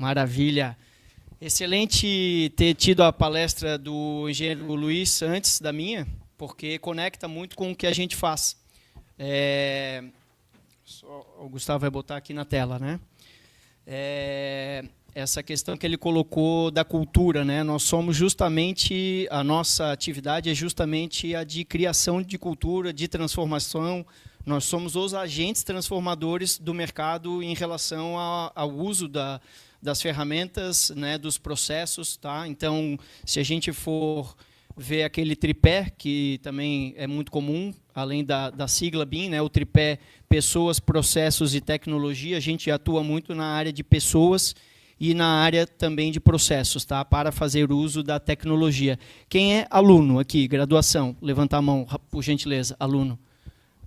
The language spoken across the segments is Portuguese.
Maravilha. Excelente ter tido a palestra do engenheiro Luiz antes da minha, porque conecta muito com o que a gente faz. O Gustavo vai botar aqui na tela, né? Essa questão que ele colocou da cultura, né? Nós somos justamente, a nossa atividade é justamente a de criação de cultura, de transformação. Nós somos os agentes transformadores do mercado em relação ao uso das ferramentas, né, dos processos. Tá? Então, se a gente for ver aquele tripé, que também é muito comum, além da sigla BIM, né, o tripé pessoas, processos e tecnologia, a gente atua muito na área de pessoas e na área também de processos, tá? Para fazer uso da tecnologia. Quem é aluno aqui, graduação? Levanta a mão, por gentileza, aluno.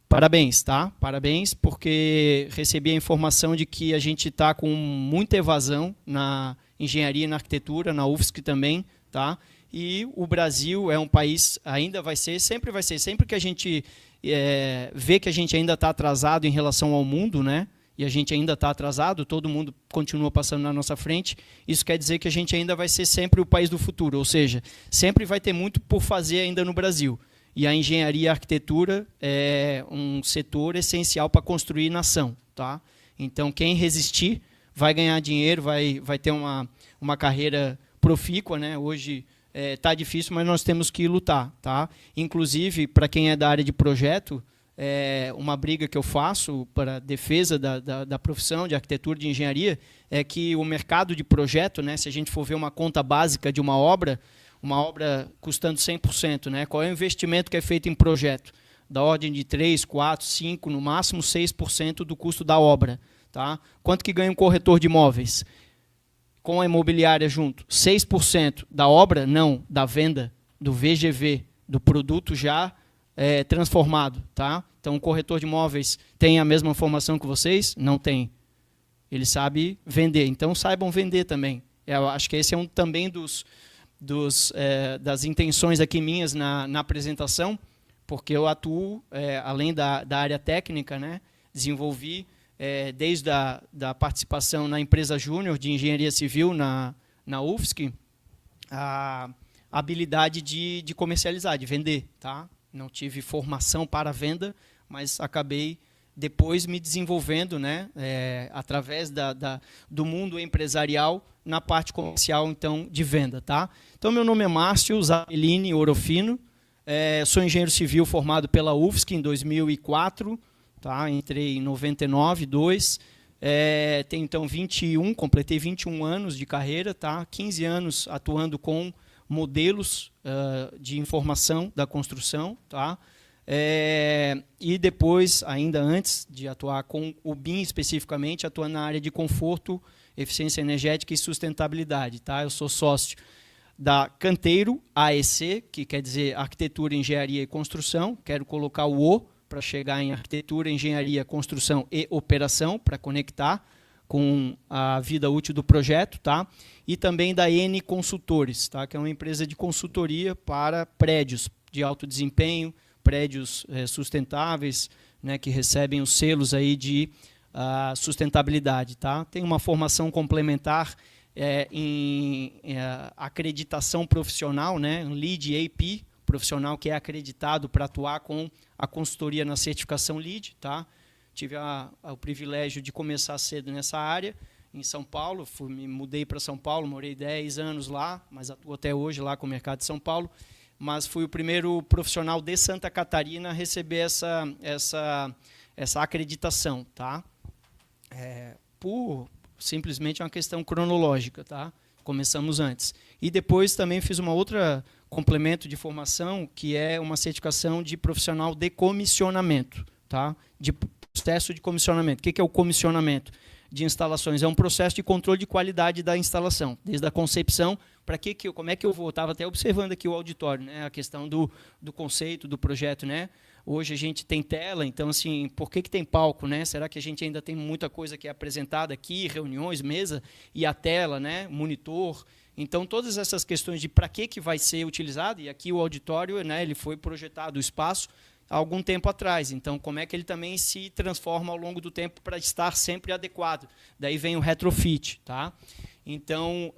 Parabéns, tá? Parabéns, porque recebi a informação de que a gente está com muita evasão na engenharia e na arquitetura, na UFSC também, tá? E o Brasil é um país, ainda vai ser, sempre que a gente vê que a gente ainda está atrasado em relação ao mundo, né? E a gente ainda está atrasado, todo mundo continua passando na nossa frente, isso quer dizer que a gente ainda vai ser sempre o país do futuro, ou seja, sempre vai ter muito por fazer ainda no Brasil. E a engenharia e a arquitetura é um setor essencial para construir nação. Tá? Então, quem resistir vai ganhar dinheiro, vai ter uma carreira profícua. Né? Hoje está difícil, mas nós temos que lutar. Tá? Inclusive, para quem é da área de projeto, uma briga que eu faço para a defesa da profissão de arquitetura e de engenharia é que o mercado de projeto, né, se a gente for ver uma conta básica de uma obra custando 100%, né? Qual é o investimento que é feito em projeto? Da ordem de 3, 4, 5, no máximo 6% do custo da obra. Tá? Quanto que ganha um corretor de imóveis? Com a imobiliária junto? 6% da obra? Não, da venda, do VGV, do produto já transformado. Tá? Então, o corretor de imóveis tem a mesma formação que vocês? Não tem. Ele sabe vender, então saibam vender também. Eu acho que esse é também das intenções aqui minhas na apresentação, porque eu atuo, além da área técnica, né, desenvolvi, desde da participação na empresa júnior de engenharia civil na UFSC, a habilidade de comercializar, de vender. Tá? Não tive formação para venda, mas acabei depois me desenvolvendo, né, através do mundo empresarial, na parte comercial, então, de venda. Tá? Então, meu nome é Márcio Zamelini Orofino, sou engenheiro civil formado pela UFSC em 2004, tá? Entrei em 99, 2, tenho, então, completei 21 anos de carreira, tá? 15 anos atuando com modelos de informação da construção, tá? E depois, ainda antes de atuar com o BIM especificamente, atuando na área de conforto, eficiência energética e sustentabilidade. Tá? Eu sou sócio da Canteiro AEC, que quer dizer Arquitetura, Engenharia e Construção. Quero colocar o O para chegar em Arquitetura, Engenharia, Construção e Operação, para conectar com a vida útil do projeto. Tá? E também da N Consultores, tá? Que é uma empresa de consultoria para prédios de alto desempenho, prédios sustentáveis, né, que recebem os selos aí de sustentabilidade. Tá? Tem uma formação complementar em acreditação profissional, né, um LEED AP, profissional que é acreditado para atuar com a consultoria na certificação LEED. Tá? Tive o privilégio de começar cedo nessa área, em São Paulo, me mudei para São Paulo, morei 10 anos lá, mas atuo até hoje lá com o mercado de São Paulo, mas fui o primeiro profissional de Santa Catarina a receber essa acreditação. Tá? Por simplesmente uma questão cronológica, tá? Começamos antes. E depois também fiz uma outra complemento de formação, que é uma certificação de profissional de comissionamento, tá? De processo de comissionamento. O que é o comissionamento de instalações? É um processo de controle de qualidade da instalação, desde a concepção, como é que eu vou? Estava até observando aqui o auditório, né? A questão do conceito, do projeto, né? Hoje a gente tem tela, então, assim, por que tem palco, né? Será que a gente ainda tem muita coisa que é apresentada aqui, reuniões, mesa, e a tela, né? Monitor. Então, todas essas questões de para que vai ser utilizado, e aqui o auditório, né, ele foi projetado, o espaço, há algum tempo atrás. Então, como é que ele também se transforma ao longo do tempo para estar sempre adequado? Daí vem o retrofit. Tá? Então,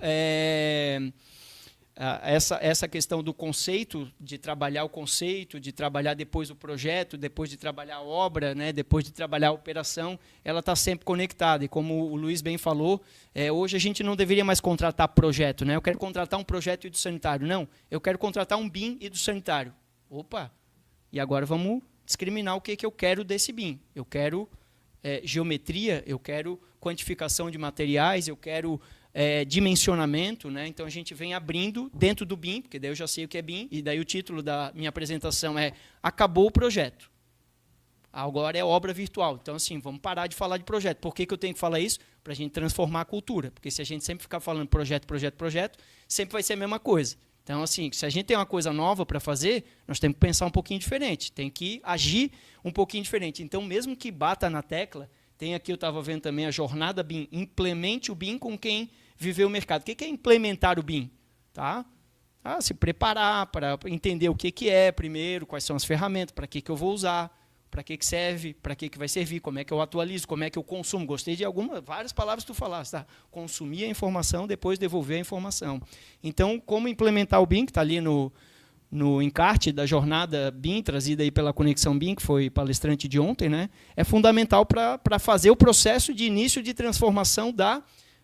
essa questão do conceito, de trabalhar o conceito, de trabalhar depois o projeto, depois de trabalhar a obra, né, depois de trabalhar a operação, ela está sempre conectada. E como o Luiz bem falou, hoje a gente não deveria mais contratar projeto. Né? Eu quero contratar um projeto e do sanitário. Não, eu quero contratar um BIM e do sanitário. Opa! E agora vamos discriminar o que eu quero desse BIM. Eu quero geometria, eu quero quantificação de materiais, eu quero dimensionamento, né? Então a gente vem abrindo dentro do BIM, porque daí eu já sei o que é BIM, e daí o título da minha apresentação é Acabou o projeto. Agora é obra virtual. Então, assim, vamos parar de falar de projeto. Por que eu tenho que falar isso? Para a gente transformar a cultura. Porque se a gente sempre ficar falando projeto, projeto, projeto, sempre vai ser a mesma coisa. Então, assim, se a gente tem uma coisa nova para fazer, nós temos que pensar um pouquinho diferente, tem que agir um pouquinho diferente. Então, mesmo que bata na tecla, tem aqui, eu estava vendo também a jornada BIM, implemente o BIM com quem viveu o mercado. O que é implementar o BIM? Tá? Se preparar para entender o que é primeiro, quais são as ferramentas, para que eu vou usar, para que serve, para que vai servir, como é que eu atualizo, como é que eu consumo. Gostei de várias palavras que tu falaste. Tá? Consumir a informação, depois devolver a informação. Então, como implementar o BIM, que está ali no encarte da jornada BIM, trazida aí pela Conexão BIM, que foi palestrante de ontem, né? É fundamental para fazer o processo de início de transformação da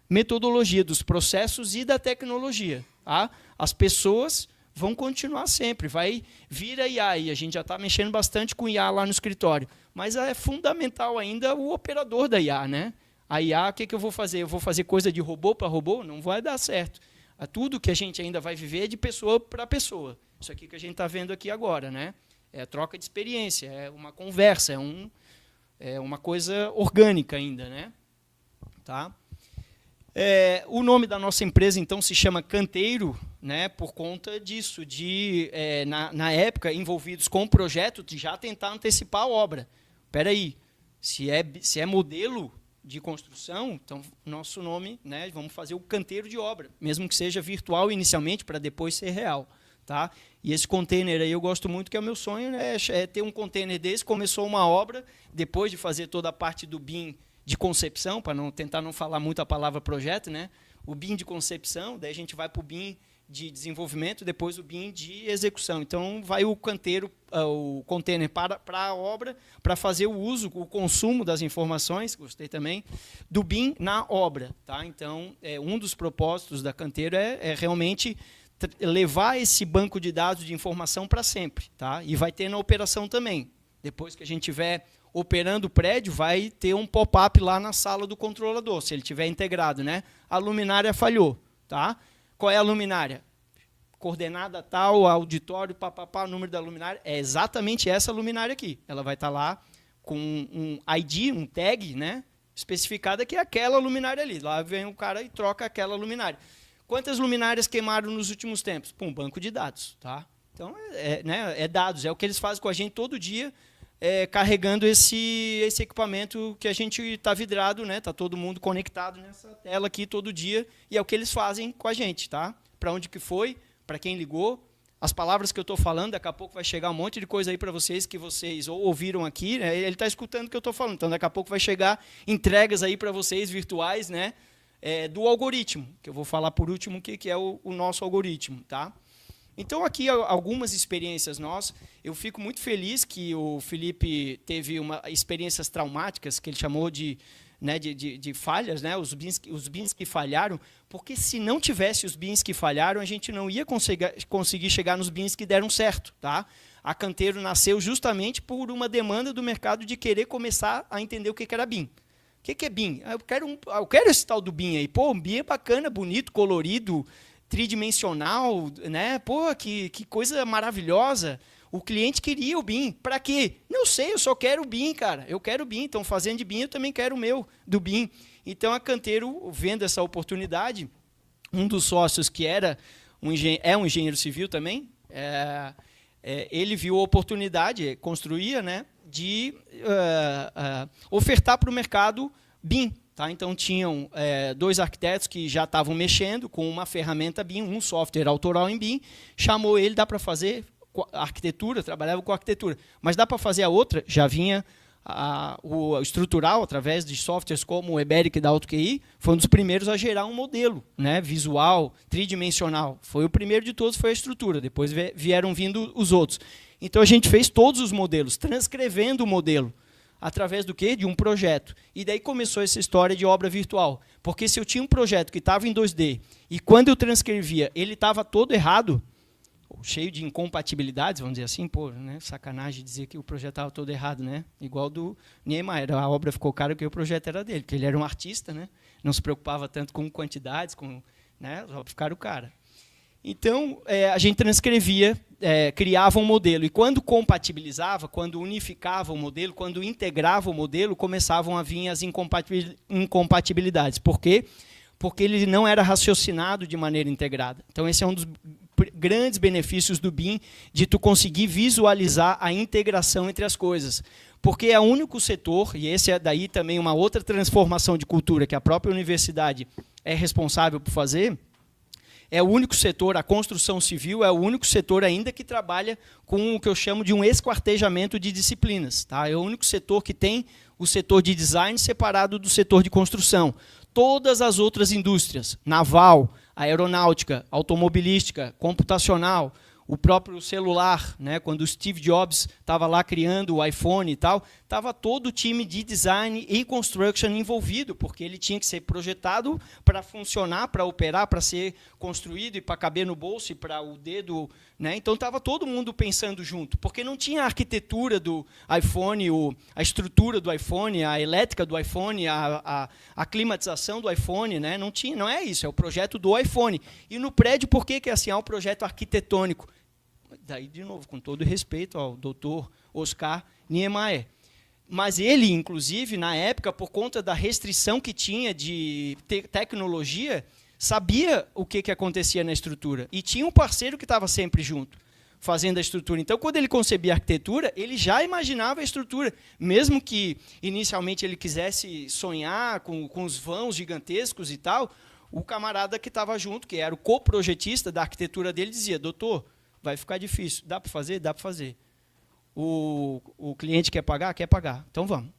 metodologia, dos processos e da tecnologia. Tá? As pessoas vão continuar sempre, vai vir a IA, e a gente já está mexendo bastante com IA lá no escritório, mas é fundamental ainda o operador da IA. Né? A IA, o que eu vou fazer? Eu vou fazer coisa de robô para robô? Não vai dar certo. Tudo que a gente ainda vai viver é de pessoa para pessoa. Isso aqui que a gente está vendo aqui agora. Né? É troca de experiência, é uma conversa, é uma coisa orgânica ainda. Né? Tá? O nome da nossa empresa, então, se chama Canteiro, né, por conta disso, na época, envolvidos com o projeto, de já tentar antecipar a obra. Espera aí, se é modelo de construção, então, nosso nome, né, vamos fazer o canteiro de obra, mesmo que seja virtual inicialmente, para depois ser real. Tá? E esse container aí eu gosto muito, que é o meu sonho, né, é ter um container desse. Começou uma obra, depois de fazer toda a parte do BIM, de concepção, para tentar não falar muito a palavra projeto, né? O BIM de concepção, daí a gente vai para o BIM de desenvolvimento, depois o BIM de execução. Então, vai o canteiro, o container para a obra, para fazer o uso, o consumo das informações, gostei também, do BIM na obra. Tá? Então, um dos propósitos da Canteiro é realmente levar esse banco de dados de informação para sempre. Tá? E vai ter na operação também. Depois que a gente tiver operando o prédio, vai ter um pop-up lá na sala do controlador, se ele estiver integrado. Né? A luminária falhou. Tá? Qual é a luminária? Coordenada tal, auditório, papapá, número da luminária. É exatamente essa luminária aqui. Ela vai estar lá com um ID, um tag, né, especificada, que é aquela luminária ali. Lá vem o cara e troca aquela luminária. Quantas luminárias queimaram nos últimos tempos? Pum, banco de dados. Tá? Então, né, dados. É o que eles fazem com a gente todo dia, carregando esse equipamento que a gente está vidrado, né? Está todo mundo conectado nessa tela aqui todo dia, e é o que eles fazem com a gente. Tá? Para onde que foi, para quem ligou, as palavras que eu estou falando, daqui a pouco vai chegar um monte de coisa aí para vocês, que vocês ou ouviram aqui, né? Ele está escutando o que eu estou falando, então daqui a pouco vai chegar entregas aí para vocês virtuais, né? Do algoritmo, que eu vou falar por último o que é o nosso algoritmo. Tá? Então, aqui, algumas experiências nossas. Eu fico muito feliz que o Felipe teve experiências traumáticas, que ele chamou de falhas, né? Os BIMs que falharam, porque se não tivesse os BIMs que falharam, a gente não ia conseguir chegar nos BIMs que deram certo. Tá? A Canteiro nasceu justamente por uma demanda do mercado de querer começar a entender o que era BIM. O que é BIM? Eu quero esse tal do BIM aí. Pô, o BIM é bacana, bonito, colorido, tridimensional, né? Pô, que coisa maravilhosa. O cliente queria o BIM. Para quê? Não sei, eu só quero o BIM, cara. Eu quero o BIM. Então, fazendo de BIM, eu também quero o meu, do BIM. Então, a Canteiro, vendo essa oportunidade, um dos sócios que é um engenheiro civil também, ele viu a oportunidade, construía, né, de ofertar para o mercado BIM. Tá? Então, tinham 2 arquitetos que já estavam mexendo com uma ferramenta BIM, um software autoral em BIM, chamou ele, dá para fazer arquitetura, trabalhava com arquitetura, mas dá para fazer a outra? Já vinha o estrutural, através de softwares como o Eberic da AutoQI, foi um dos primeiros a gerar um modelo, né, visual, tridimensional. Foi o primeiro de todos, foi a estrutura. Depois vieram vindo os outros. Então, a gente fez todos os modelos, transcrevendo o modelo. Através do quê? De um projeto. E daí começou essa história de obra virtual. Porque se eu tinha um projeto que estava em 2D, e quando eu transcrevia, ele estava todo errado, cheio de incompatibilidades, vamos dizer assim, pô, né, sacanagem dizer que o projeto estava todo errado, né? Igual do Niemeyer, a obra ficou cara porque o projeto era dele, porque ele era um artista, né? Não se preocupava tanto com quantidades, né, só ficar o cara. Então, a gente transcrevia, criava um modelo, e quando compatibilizava, quando unificava o modelo, quando integrava o modelo, começavam a vir as incompatibilidades. Por quê? Porque ele não era raciocinado de maneira integrada. Então, esse é um dos grandes benefícios do BIM, de tu conseguir visualizar a integração entre as coisas. Porque é o único setor, e esse é daí também uma outra transformação de cultura que a própria universidade é responsável por fazer, é o único setor, a construção civil é o único setor ainda que trabalha com o que eu chamo de um esquartejamento de disciplinas. Tá? É o único setor que tem o setor de design separado do setor de construção. Todas as outras indústrias, naval, aeronáutica, automobilística, computacional, o próprio celular, né, quando o Steve Jobs estava lá criando o iPhone e tal, estava todo o time de design e construction envolvido, porque ele tinha que ser projetado para funcionar, para operar, para ser construído e para caber no bolso e para o dedo, né? Então estava todo mundo pensando junto, porque não tinha a arquitetura do iPhone, a estrutura do iPhone, a elétrica do iPhone, a climatização do iPhone, né? Não tinha, não é isso, é o projeto do iPhone. E no prédio, por que é assim? É um projeto arquitetônico. Daí, de novo, com todo respeito ao doutor Oscar Niemeyer. Mas ele, inclusive, na época, por conta da restrição que tinha de tecnologia, sabia o que acontecia na estrutura. E tinha um parceiro que estava sempre junto, fazendo a estrutura. Então, quando ele concebia a arquitetura, ele já imaginava a estrutura. Mesmo que, inicialmente, ele quisesse sonhar com os vãos gigantescos e tal, o camarada que estava junto, que era o coprojetista da arquitetura dele, dizia, doutor, vai ficar difícil. Dá para fazer? Dá para fazer. O cliente quer pagar? Quer pagar. Então, vamos.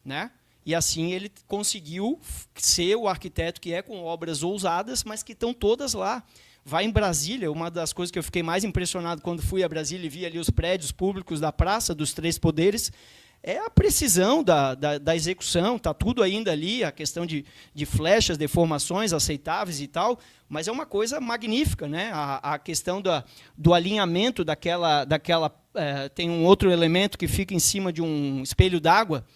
Né? E assim ele conseguiu ser o arquiteto que é, com obras ousadas, mas que estão todas lá. Vai em Brasília, uma das coisas que eu fiquei mais impressionado quando fui a Brasília e vi ali os prédios públicos da Praça dos Três Poderes, é a precisão da execução, está tudo ainda ali, a questão de flechas, deformações aceitáveis e tal, mas é uma coisa magnífica, né? A questão do alinhamento daquela tem um outro elemento que fica em cima de um espelho d'água,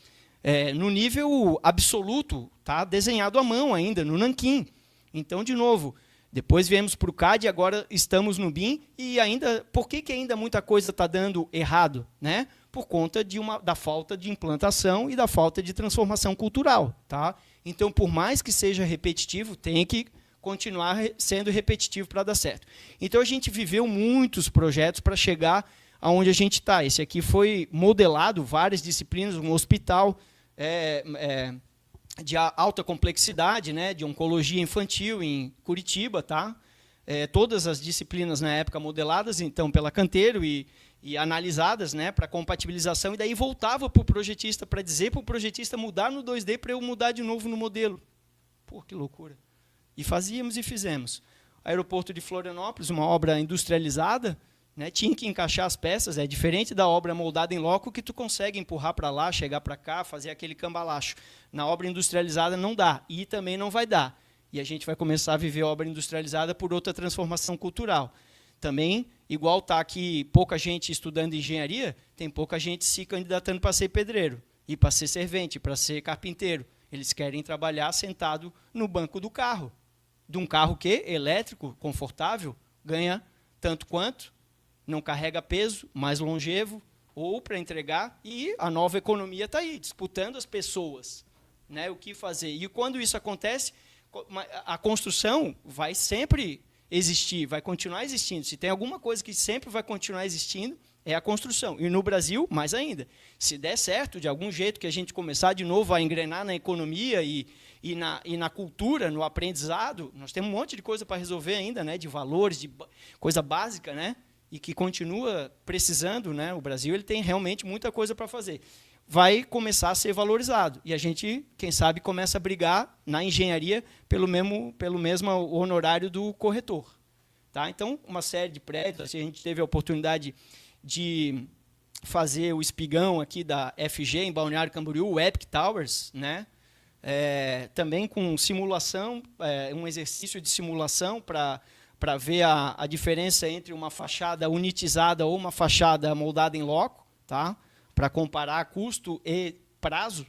no nível absoluto, tá desenhado à mão ainda, no nanquim. Então, de novo, depois viemos para o CAD e agora estamos no BIM, e ainda, por que ainda muita coisa está dando errado? Né? Por conta da falta de implantação e da falta de transformação cultural. Tá? Então, por mais que seja repetitivo, tem que continuar sendo repetitivo para dar certo. Então, a gente viveu muitos projetos para chegar aonde a gente está. Esse aqui foi modelado, várias disciplinas, um hospital de alta complexidade, né, de oncologia infantil em Curitiba. Tá? Todas as disciplinas, na época, modeladas então pela Canteiro e analisadas, né, para compatibilização, e daí voltava para o projetista para dizer para o projetista mudar no 2D para eu mudar de novo no modelo. Pô, que loucura. E fazíamos e fizemos. Aeroporto de Florianópolis, uma obra industrializada, né, tinha que encaixar as peças, é diferente da obra moldada em loco, que tu consegue empurrar para lá, chegar para cá, fazer aquele cambalacho. Na obra industrializada não dá, e também não vai dar. E a gente vai começar a viver a obra industrializada por outra transformação cultural. Também, igual está aqui pouca gente estudando engenharia, tem pouca gente se candidatando para ser pedreiro, e para ser servente, para ser carpinteiro. Eles querem trabalhar sentado no banco do carro. De um carro que, elétrico, confortável, ganha tanto quanto, não carrega peso, mais longevo, ou para entregar, e a nova economia está aí, disputando as pessoas, né, o que fazer. E quando isso acontece, a construção vai sempre existir, vai continuar existindo. Se tem alguma coisa que sempre vai continuar existindo, é a construção. E no Brasil, mais ainda. Se der certo, de algum jeito, que a gente começar de novo a engrenar na economia e na cultura, no aprendizado, nós temos um monte de coisa para resolver ainda, né, de valores, de coisa básica, né, e que continua precisando. Né, o Brasil ele tem realmente muita coisa para fazer. vai começar a ser valorizado. E a gente, quem sabe, começa a brigar na engenharia pelo mesmo honorário do corretor. Tá? Então, uma série de prédios, assim, a gente teve a oportunidade de fazer o espigão aqui da FG em Balneário Camboriú, o Epic Towers, né? Também com simulação, um exercício de simulação para ver a diferença entre uma fachada unitizada ou uma fachada moldada em loco, tá? Para comparar custo e prazo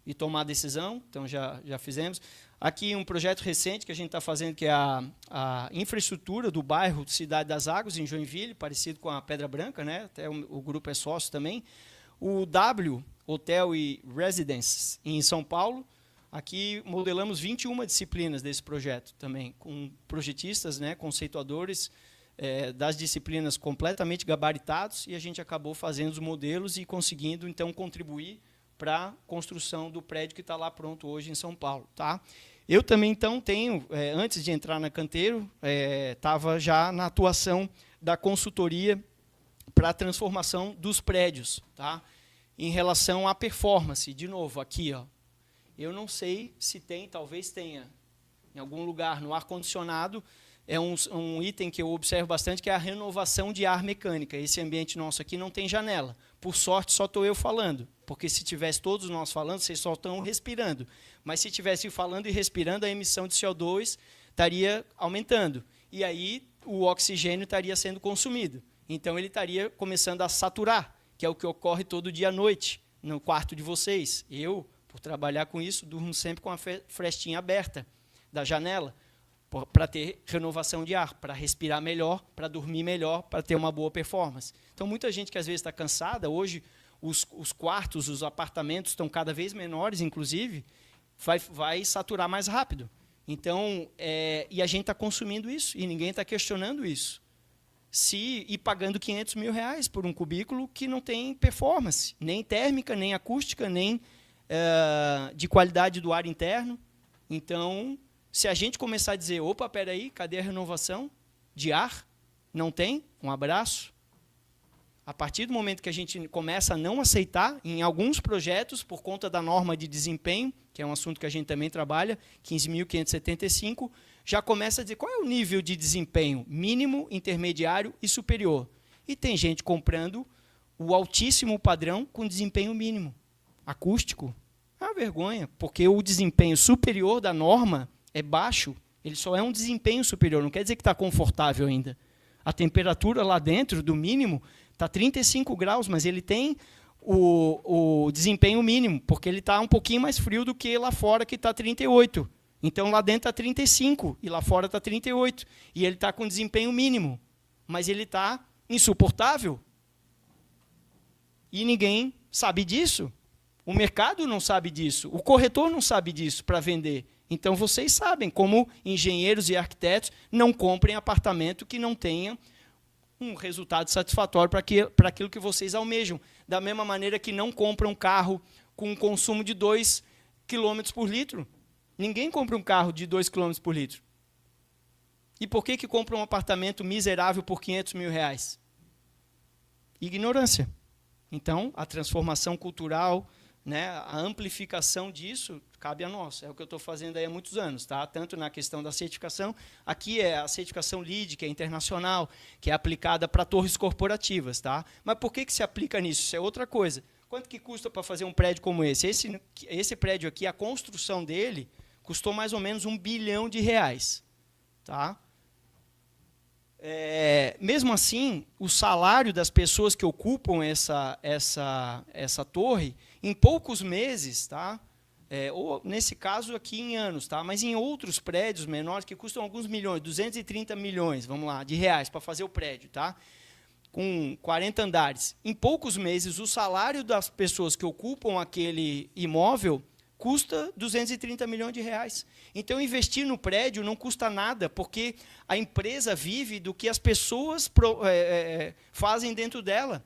e tomar decisão. Então, já fizemos. Aqui um projeto recente que a gente está fazendo, que é a infraestrutura do bairro Cidade das Águas, em Joinville, parecido com a Pedra Branca, né? Até o grupo é sócio também. O W, Hotel e Residences, em São Paulo. Aqui modelamos 21 disciplinas desse projeto também, com projetistas, né, conceituadores das disciplinas completamente gabaritados, e a gente acabou fazendo os modelos e conseguindo, então, contribuir para a construção do prédio que está lá pronto hoje em São Paulo. Tá? Eu também, então, tenho, antes de entrar na Canteiro, estava já na atuação da consultoria para a transformação dos prédios, tá? Em relação à performance. De novo, aqui, ó, eu não sei se tem, talvez tenha, em algum lugar, no ar-condicionado, é um item que eu observo bastante, que é a renovação de ar mecânica. Esse ambiente nosso aqui não tem janela. Por sorte, só estou eu falando, porque se tivesse todos nós falando, vocês só estão respirando. Mas se tivesse falando e respirando, a emissão de CO2 estaria aumentando. E aí o oxigênio estaria sendo consumido. Então, ele estaria começando a saturar, que é o que ocorre todo dia à noite, no quarto de vocês. Eu, por trabalhar com isso, durmo sempre com a frestinha aberta da janela, para ter renovação de ar, para respirar melhor, para dormir melhor, para ter uma boa performance. Então, muita gente que às vezes está cansada, hoje os quartos, os apartamentos estão cada vez menores, inclusive, vai saturar mais rápido. Então, e a gente está consumindo isso, e ninguém está questionando isso. E pagando R$500 mil por um cubículo que não tem performance, nem térmica, nem acústica, nem de qualidade do ar interno. Então, se a gente começar a dizer, opa, espera aí, cadê a renovação de ar? Não tem? Um abraço. A partir do momento que a gente começa a não aceitar, em alguns projetos, por conta da norma de desempenho, que é um assunto que a gente também trabalha, 15.575, já começa a dizer qual é o nível de desempenho mínimo, intermediário e superior. E tem gente comprando o altíssimo padrão com desempenho mínimo, acústico. É uma vergonha, porque o desempenho superior da norma é baixo, ele só é um desempenho superior, não quer dizer que está confortável ainda. A temperatura lá dentro, do mínimo, está 35 graus, mas ele tem o desempenho mínimo, porque ele está um pouquinho mais frio do que lá fora, que está 38. Então, lá dentro está 35, e lá fora está 38. E ele está com desempenho mínimo, mas ele está insuportável. E ninguém sabe disso. O mercado não sabe disso, o corretor não sabe disso para vender. Então, vocês sabem como engenheiros e arquitetos não comprem apartamento que não tenha um resultado satisfatório para aquilo que vocês almejam. Da mesma maneira que não compram um carro com um consumo de 2 km por litro. Ninguém compra um carro de 2 km por litro. E por que compra um apartamento miserável por R$500 mil? Ignorância. Então, a transformação cultural, né, a amplificação disso, cabe a nós. É o que eu estou fazendo aí há muitos anos, tá? Tanto na questão da certificação, aqui é a certificação LEED, que é internacional, que é aplicada para torres corporativas. Tá? Mas por que se aplica nisso? Isso é outra coisa. Quanto que custa para fazer um prédio como esse? Esse prédio aqui, a construção dele, custou mais ou menos R$1 bilhão. Tá? Mesmo assim, o salário das pessoas que ocupam essa torre, em poucos meses, tá? Ou nesse caso aqui em anos, tá? Mas em outros prédios menores que custam alguns milhões, 230 milhões, vamos lá, de reais para fazer o prédio, tá? Com 40 andares. Em poucos meses, o salário das pessoas que ocupam aquele imóvel custa 230 milhões de reais. Então, investir no prédio não custa nada, porque a empresa vive do que as pessoas fazem dentro dela.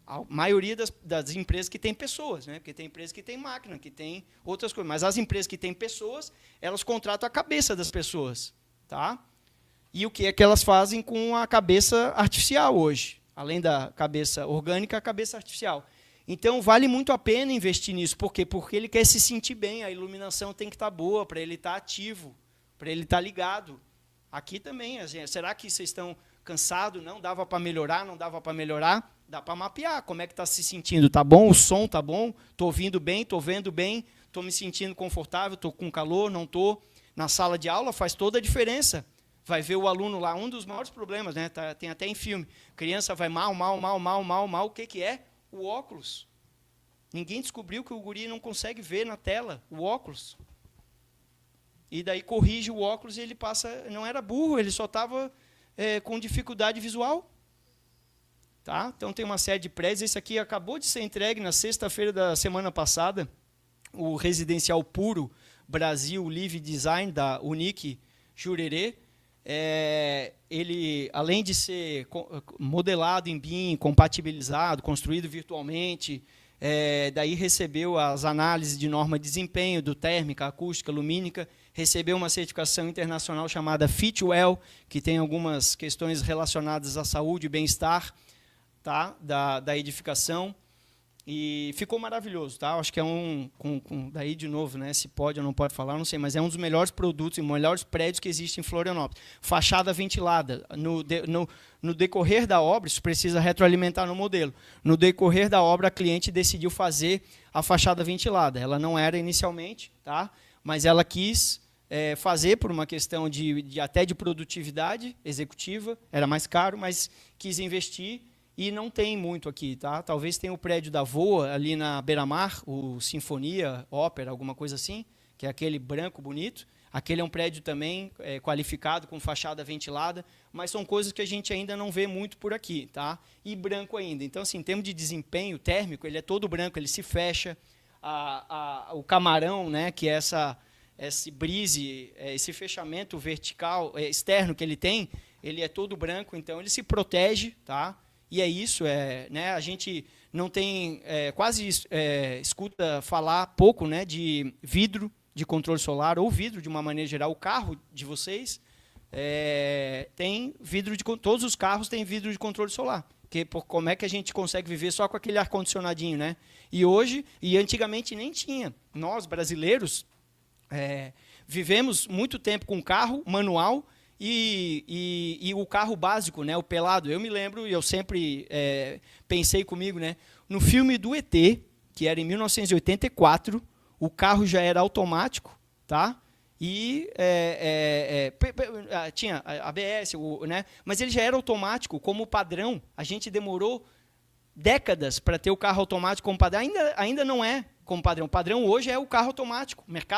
A maioria das empresas que têm pessoas, né? Porque tem empresas que têm máquina, que têm outras coisas. Mas as empresas que têm pessoas, elas contratam a cabeça das pessoas. Tá? E o que é que elas fazem com a cabeça artificial hoje? Além da cabeça orgânica, a cabeça artificial. Então, vale muito a pena investir nisso. Por quê? Porque ele quer se sentir bem, a iluminação tem que estar boa, para ele estar ativo, para ele estar ligado. Aqui também, será que vocês estão cansados? Não dava para melhorar, não dava para melhorar? Dá para mapear como é que está se sentindo. Está bom? O som está bom? Estou ouvindo bem? Estou vendo bem? Estou me sentindo confortável? Estou com calor? Não estou? Na sala de aula faz toda a diferença. Vai ver o aluno lá, um dos maiores problemas, né? Tem até em filme. Criança vai mal. O que é? O óculos. Ninguém descobriu que o guri não consegue ver na tela o óculos. E daí corrige o óculos e ele passa... Não era burro, ele só estava com dificuldade visual. Tá? Então, tem uma série de prédios. Esse aqui acabou de ser entregue na sexta-feira da semana passada. O Residencial Puro Brasil Live Design, da Unique Jurerê. Ele, além de ser modelado em BIM, compatibilizado, construído virtualmente, daí recebeu as análises de norma de desempenho, do térmica, acústica, lumínica, recebeu uma certificação internacional chamada Fitwel, que tem algumas questões relacionadas à saúde e bem-estar, tá, da edificação. E ficou maravilhoso, tá? Acho que é daí de novo, né? Se pode ou não pode falar, não sei, mas é um dos melhores produtos e melhores prédios que existem em Florianópolis. Fachada ventilada. No decorrer da obra, isso precisa retroalimentar no modelo. No decorrer da obra, a cliente decidiu fazer a fachada ventilada. Ela não era inicialmente, tá? Mas ela quis fazer por uma questão até de produtividade executiva. Era mais caro, mas quis investir. E não tem muito aqui, tá? Talvez tenha o prédio da Voa, ali na Beira-Mar, o Sinfonia, Ópera, alguma coisa assim, que é aquele branco bonito. Aquele é um prédio também qualificado, com fachada ventilada, mas são coisas que a gente ainda não vê muito por aqui, tá? E branco ainda. Então, assim, em termos de desempenho térmico, ele é todo branco, ele se fecha. O camarão, né, que é esse brise, esse fechamento vertical, externo que ele tem, ele é todo branco, então ele se protege, tá? E é isso, né, a gente não tem, quase escuta falar pouco, né, de vidro de controle solar, ou vidro de uma maneira geral. O carro de vocês tem vidro todos os carros têm vidro de controle solar. Como é que a gente consegue viver só com aquele ar-condicionadinho, né? E antigamente nem tinha. Nós, brasileiros, vivemos muito tempo com carro manual, e o carro básico, né, o pelado. Eu me lembro, e eu sempre pensei comigo, né, no filme do ET, que era em 1984, o carro já era automático, tá? E tinha ABS, né, mas ele já era automático como padrão. A gente demorou décadas para ter o carro automático como padrão. Ainda não é como padrão. O padrão hoje é o carro automático. O mercado